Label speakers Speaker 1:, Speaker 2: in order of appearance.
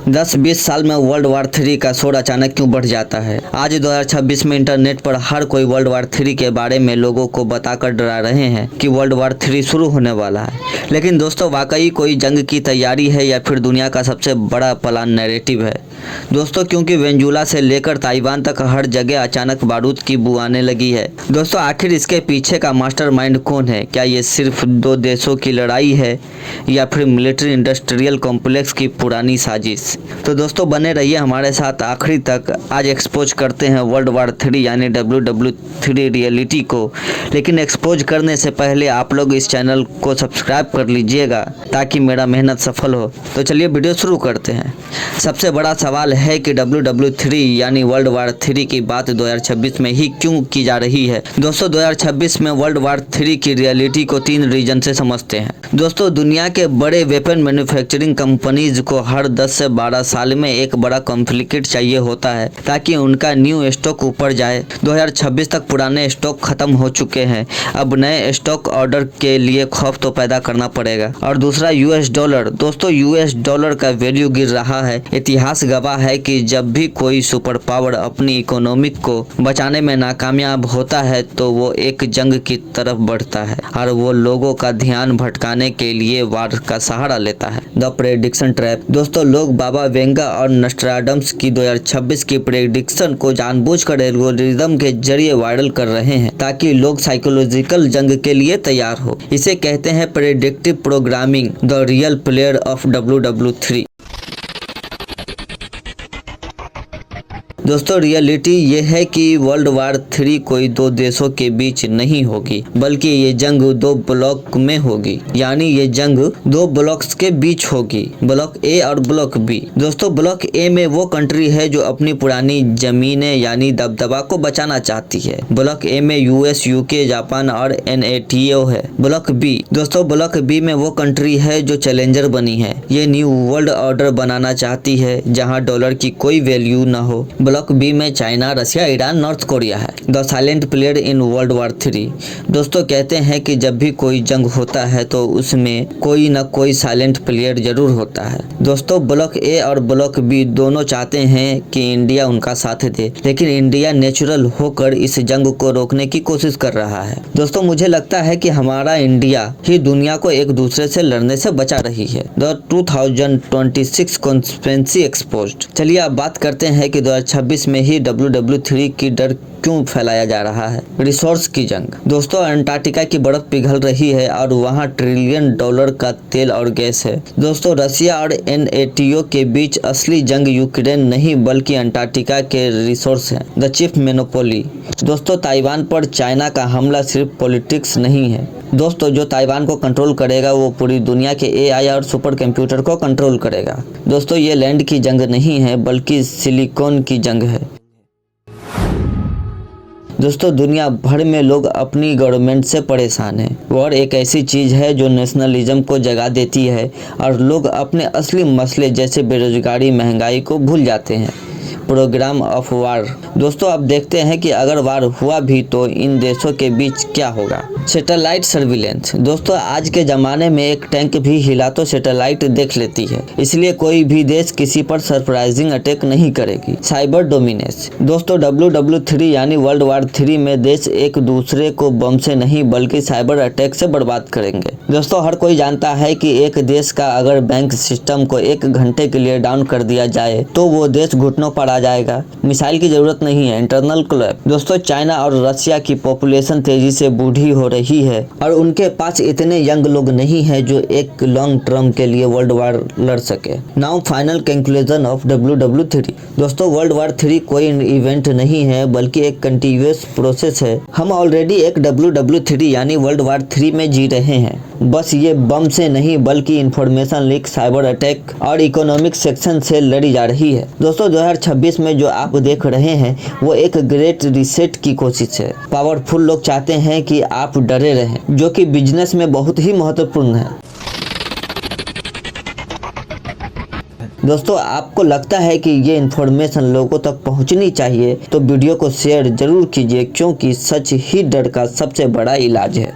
Speaker 1: 10-20 साल में world War 3 का शोर अचानक क्यों बढ़ जाता है। आज 2026 में इंटरनेट पर हर कोई वर्ल्ड वार 3 के बारे में लोगों को बताकर डरा रहे हैं कि वर्ल्ड वार 3 शुरू होने वाला है। लेकिन दोस्तों, वाकई कोई जंग की तैयारी है या फिर दुनिया का सबसे बड़ा प्लान नैरेटिव है। दोस्तों, क्योंकि वेनेजुएला से लेकर ताइवान तक हर जगह अचानक बारूद की बू आने लगी है। दोस्तों, आखिर इसके पीछे का मास्टरमाइंड कौन है? क्या ये सिर्फ दो देशों की लड़ाई है या फिर मिलिट्री इंडस्ट्रियल कॉम्प्लेक्स की पुरानी साजिश? तो दोस्तों, बने रहिए हमारे साथ आखिरी तक। आज एक्सपोज करते हैं वर्ल्ड वार 3 यानी WW3 रियलिटी को। लेकिन एक्सपोज करने से पहले आप लोग इस चैनल को सब्सक्राइब कर लीजिएगा ताकि मेरा मेहनत सफल हो। तो चलिए वीडियो शुरू करते हैं। सबसे बड़ा सवाल है कि WW3 यानी वर्ल्ड वार 3 की बात 2026 में ही क्यों की जा रही है। दोस्तों, 2026 में वर्ल्ड वार 3 की रियलिटी को 3 रीजन से समझते हैं। दोस्तों, दुनिया के बड़े वेपन मैन्युफैक्चरिंग कंपनीज को हर 10 से 12 साल में एक बड़ा कॉन्फ्लिक्ट चाहिए होता है ताकि उनका न्यू स्टॉक ऊपर जाए। 2026 तक पुराने स्टॉक खत्म हो चुके हैं। अब नए स्टॉक ऑर्डर के लिए खौफ तो पैदा करना पड़ेगा। और दूसरा US डॉलर। दोस्तों, US डॉलर का वैल्यू गिर रहा है। इतिहास गवाह है कि जब भी कोई सुपर पावर अपनी इकोनॉमिक को बचाने में नाकामयाब होता है तो वो एक जंग की तरफ बढ़ता है और वो लोगों का ध्यान भटकाने के लिए वार का सहारा लेता है। The prediction trap. दोस्तों, लोग बाबा वेंगा और नस्ट्राडम्स की 2026 की प्रेडिक्शन को जानबूझकर एल्गोरिदम के जरिए वायरल कर रहे हैं ताकि लोग साइकोलॉजिकल जंग के लिए तैयार हो। इसे कहते हैं predictive programming, the real player of WW3। दोस्तों, रियलिटी ये है कि वर्ल्ड वार 3 कोई दो देशों के बीच नहीं होगी, बल्कि ये जंग दो ब्लॉक में होगी। यानी ये जंग दो ब्लॉक्स के बीच होगी, ब्लॉक ए और ब्लॉक बी। दोस्तों, ब्लॉक ए में वो कंट्री है जो अपनी पुरानी जमीनें यानी दबदबा को बचाना चाहती है। ब्लॉक ए में US, UK, जापान और NATO है। Block B. दोस्तों, ब्लॉक बी में वो कंट्री है जो चैलेंजर बनी है। ये न्यू वर्ल्ड ऑर्डर बनाना चाहती है जहाँ डॉलर की कोई वैल्यू न हो। ब्लॉक बी में China, Russia, Iran, North Korea है। The silent player in World War 3। दोस्तों, कहते हैं कि जब भी कोई जंग होता है तो उसमें कोई न कोई साइलेंट प्लेयर जरूर होता है। दोस्तों, ब्लॉक ए और ब्लॉक बी दोनों चाहते हैं कि इंडिया उनका साथ दे, लेकिन इंडिया नेचुरल होकर इस जंग को रोकने की कोशिश कर रहा है। दोस्तों, मुझे लगता है कि हमारा इंडिया ही दुनिया को एक दूसरे से लड़ने से बचा रही है। The 2026 conspiracy exposed. चलिए अब बात करते हैं कि 2026 में ही WW3 की डर क्यों फैलाया जा रहा है। रिसोर्स की जंग। दोस्तों, अंटार्कटिका की बर्फ पिघल रही है और वहां $1 ट्रिलियन का तेल और गैस है। दोस्तों, रशिया और NATO के बीच असली जंग यूक्रेन नहीं बल्कि अंटार्कटिका के रिसोर्स है। The chief monopoly. दोस्तों, ताइवान पर चाइना का हमला सिर्फ पॉलिटिक्स नहीं है। दोस्तों, जो ताइवान को कंट्रोल करेगा वो पूरी दुनिया के AI और सुपर कंप्यूटर को कंट्रोल करेगा। दोस्तों, ये लैंड की जंग नहीं है बल्कि सिलिकॉन की जंग है। दोस्तों, दुनिया भर में लोग अपनी गवर्नमेंट से परेशान हैं। वॉर एक ऐसी चीज़ है जो नेशनलिज्म को जगा देती है और लोग अपने असली मसले जैसे बेरोजगारी, महंगाई को भूल जाते हैं। Programme of war. दोस्तों, अब देखते हैं कि अगर वार हुआ भी तो इन देशों के बीच क्या होगा। Satellite surveillance. दोस्तों, आज के ज़माने में एक टैंक भी हिला तो सैटेलाइट देख लेती है, इसलिए कोई भी देश किसी पर सरप्राइजिंग अटैक नहीं करेगी। Cyber dominance. दोस्तों, WW3 यानी वर्ल्ड वार 3 में देश एक दूसरे को बम से नहीं बल्कि साइबर अटैक से बर्बाद करेंगे। दोस्तों, हर कोई जानता है कि एक देश का अगर बैंक सिस्टम को 1 घंटे के लिए डाउन कर दिया जाए तो वो देश घुटनों पर आ जाएगा। मिसाइल की जरूरत नहीं है, इंटरनल कोलैप्स। दोस्तों, चाइना और रशिया की पॉपुलेशन तेजी से बूढ़ी हो रही है और उनके पास इतने यंग लोग नहीं है जो एक लॉन्ग टर्म के लिए वर्ल्ड वार लड़ सके। Now final conclusion of WW3। दोस्तों, वर्ल्ड वार 3 कोई इवेंट नहीं है बल्कि एक कंटिन्यूअस प्रोसेस है। हम ऑलरेडी एक WW3 यानी वर्ल्ड वार 3 में जी रहे हैं। बस ये बम से नहीं बल्कि इंफॉर्मेशन लीक, साइबर अटैक और इकोनॉमिक सेक्शन से लड़ी जा रही है। दोस्तों, 2026 में जो आप देख रहे हैं वो एक ग्रेट रीसेट की कोशिश है। पावरफुल लोग चाहते हैं कि आप डरे रहें, जो कि बिजनेस में बहुत ही महत्वपूर्ण है। दोस्तों, आपको लगता है कि ये इन्फॉर्मेशन लोगों तक पहुंचनी चाहिए तो वीडियो को शेयर जरूर कीजिए, क्योंकि सच ही डर का सबसे बड़ा इलाज है।